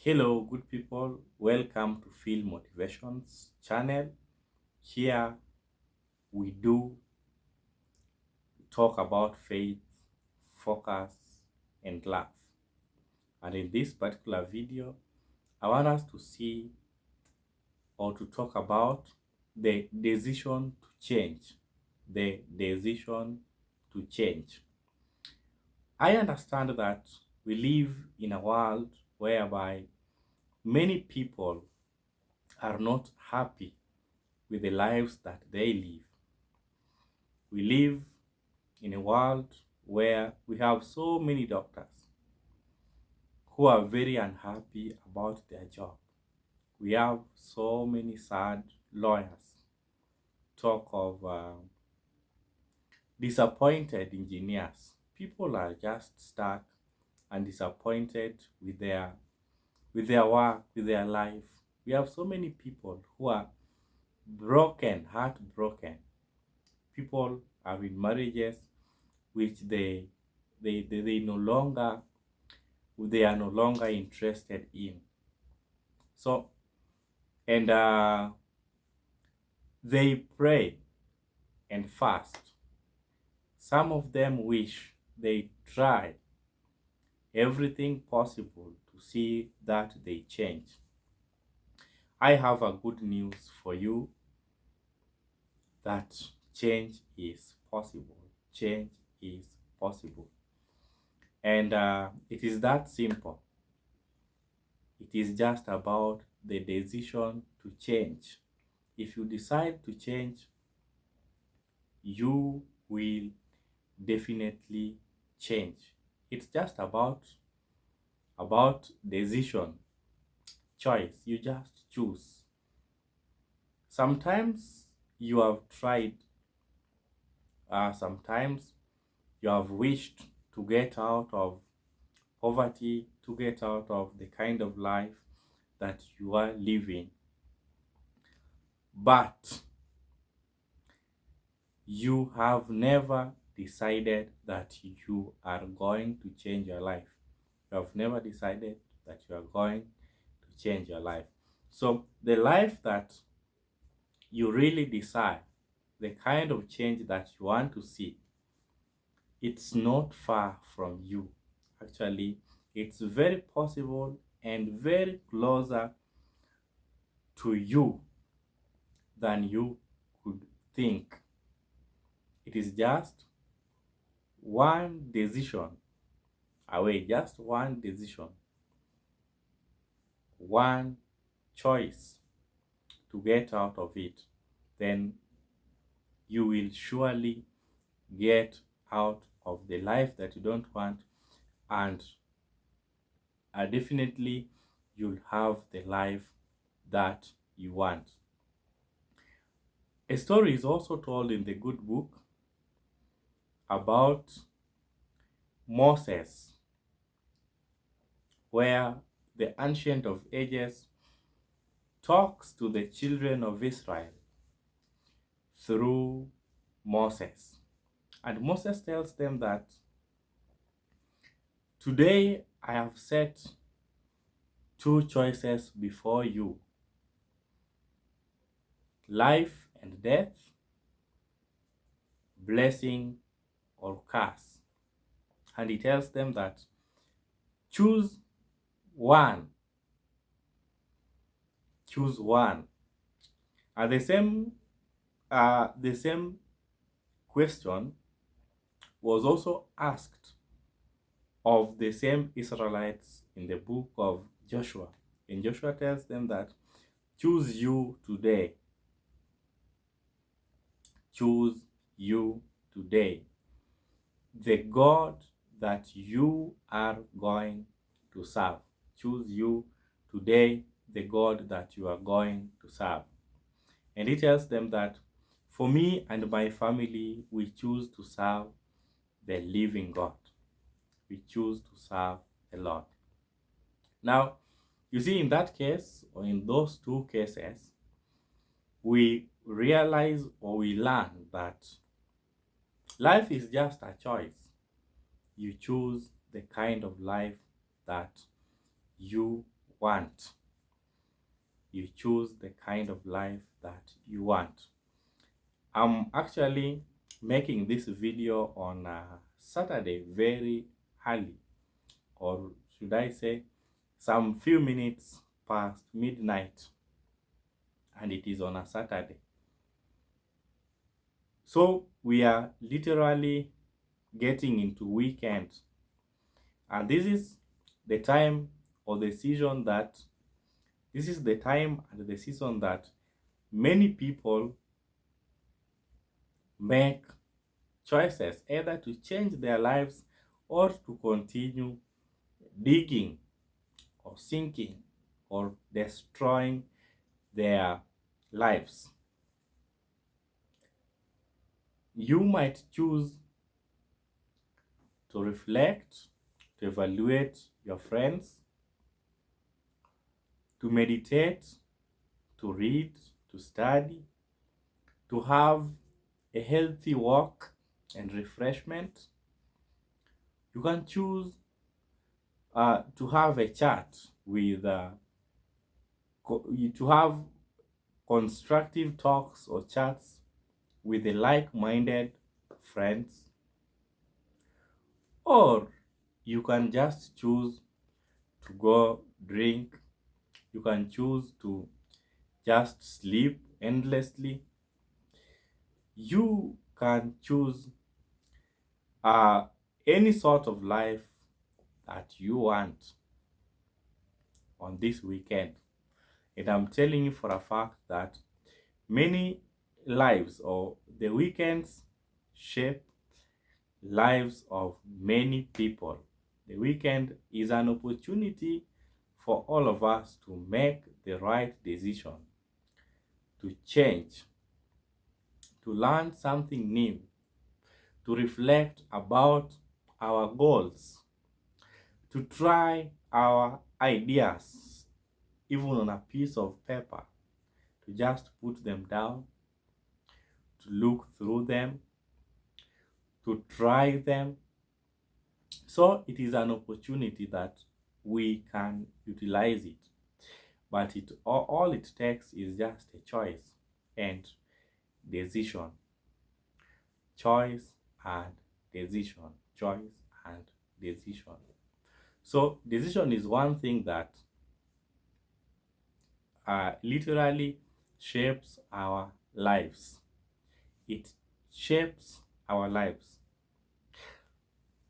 Hello, good people. Welcome to Feel Motivations channel. Here we do talk about faith, focus, and love. And in this particular video, I want us to see or to talk about the decision to change. The decision to change. I understand that we live in a world whereby many people are not happy with the lives that they live. We live in a world where we have so many doctors who are very unhappy about their job. We have so many sad lawyers. Talk of disappointed engineers. People are just stuck and disappointed with their work, with their life. We have so many people who are broken, heartbroken. People are in marriages which they no longer they are no longer interested in. So and they pray and fast. Some of them wish they try everything possible to see that they change. I have a good news for you that change is possible. Change is possible. And it is that simple. It is just about the decision to change. If you decide to change, you will definitely change. It's just about decision, choice. You just choose. Sometimes you have tried, sometimes you have wished to get out of poverty, to get out of the kind of life that you are living, but you have never decided that you are going to change your life. You have never decided that you are going to change your life. So the life that you really desire, the kind of change that you want to see, it's not far from you. Actually, it's very possible and very closer to you than you could think. It is just one decision away, just one decision, one choice to get out of it. Then you will surely get out of the life that you don't want, and definitely you'll have the life that you want. A story is also told in the good book about Moses, where the Ancient of Ages talks to the children of Israel through Moses. And Moses tells them that today I have set two choices before you, life and death, blessing or curse. And he tells them that choose one, choose one. And the same question was also asked of the same Israelites in the book of Joshua. And Joshua tells them that choose you today, choose you today, the God that you are going to serve. Choose you today, the God that you are going to serve. And he tells them that for me and my family, we choose to serve the living God. We choose to serve the Lord. Now, you see, in that case, or in those two cases, we realize or we learn that life is just a choice. You choose the kind of life that you want. You choose the kind of life that you want. I'm actually making this video on Saturday very early, or should I say some few minutes past midnight, and it is on a Saturday. So we are literally getting into weekend, and this is the time or the season that this is the time and the season that many people make choices either to change their lives or to continue digging or sinking or destroying their lives. You might choose to reflect, to evaluate your friends, to meditate, to read, to study, to have a healthy walk and refreshment. You can choose to have a chat with, to have constructive talks or chats with the like-minded friends, or you can just choose to go drink. You can choose to just sleep endlessly. You can choose uh, any sort of life that you want on this weekend. And I'm telling you for a fact that many lives or the weekends shape lives of many people. The weekend is an opportunity for all of us to make the right decision, to change, to learn something new, to reflect about our goals, to try our ideas, even on a piece of paper, to just put them down, to look through them, to try them. So it is an opportunity that we can utilize it. But all it takes is just a choice and decision. Choice and decision. Choice and decision. So decision is one thing that literally shapes our lives. It shapes our lives.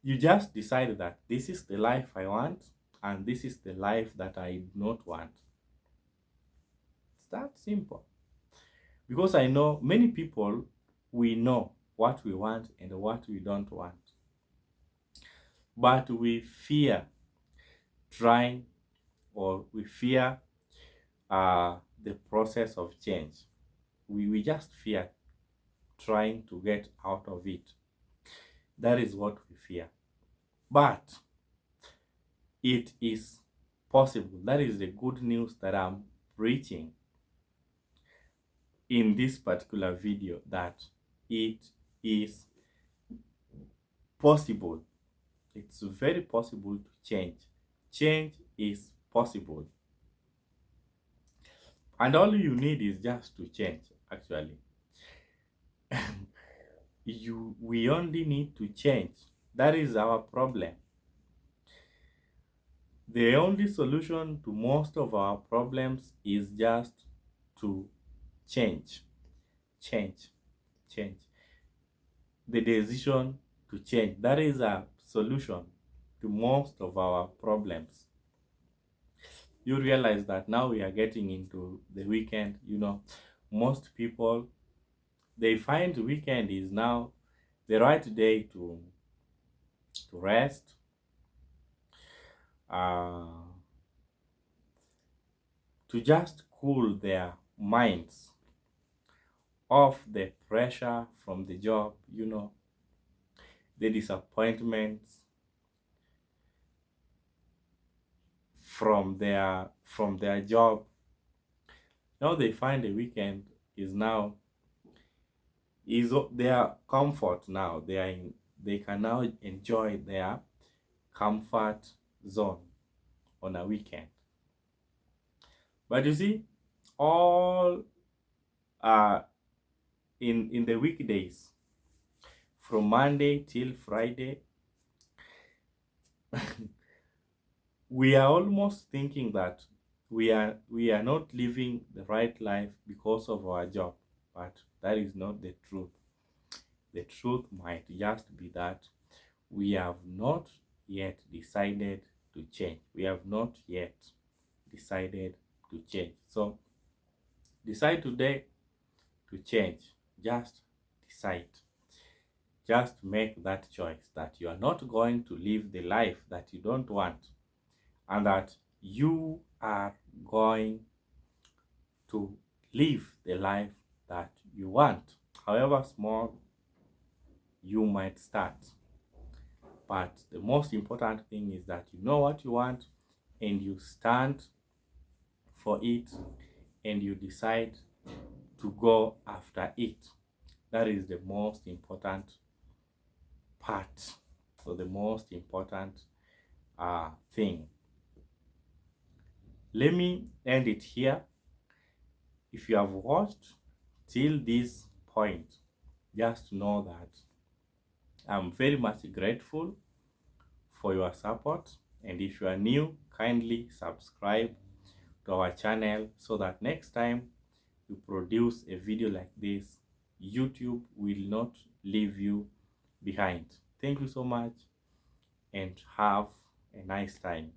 You just decide that this is the life I want and this is the life that I do not want. It's that simple. Because I know many people, we know what we want and what we don't want. But we fear trying, or we fear the process of change. We just fear trying to get out of it. That is what we fear. But it is possible. That is the good news that I'm preaching in this particular video, that it is possible. It's very possible to change. Change is possible. And all you need is just to change, actually. We only need to change. That is our problem. The only solution to most of our problems is just to change. Change. Change. The decision to change. That is a solution to most of our problems. You realize that now we are getting into the weekend. Most people, they find the weekend is now the right day to rest, to just cool their minds off the pressure from the job, the disappointments from their job. Now they find the weekend is now is their comfort. Now they can now enjoy their comfort zone on a weekend. But you see, all in the weekdays, from Monday till Friday, we are almost thinking that we are not living the right life because of our job. But that is not the truth. The truth might just be that we have not yet decided to change. We have not yet decided to change. So decide today to change. Just decide. Just make that choice that you are not going to live the life that you don't want, and that you are going to live the life that you want. However small you might start. But the most important thing is that you know what you want and you stand for it and you decide to go after it. That is the most important part, or the most important thing. Let me end it here. If you have watched till this point, just know that I'm very much grateful for your support. And if you are new, kindly subscribe to our channel so that next time you produce a video like this, YouTube will not leave you behind. Thank you so much and have a nice time.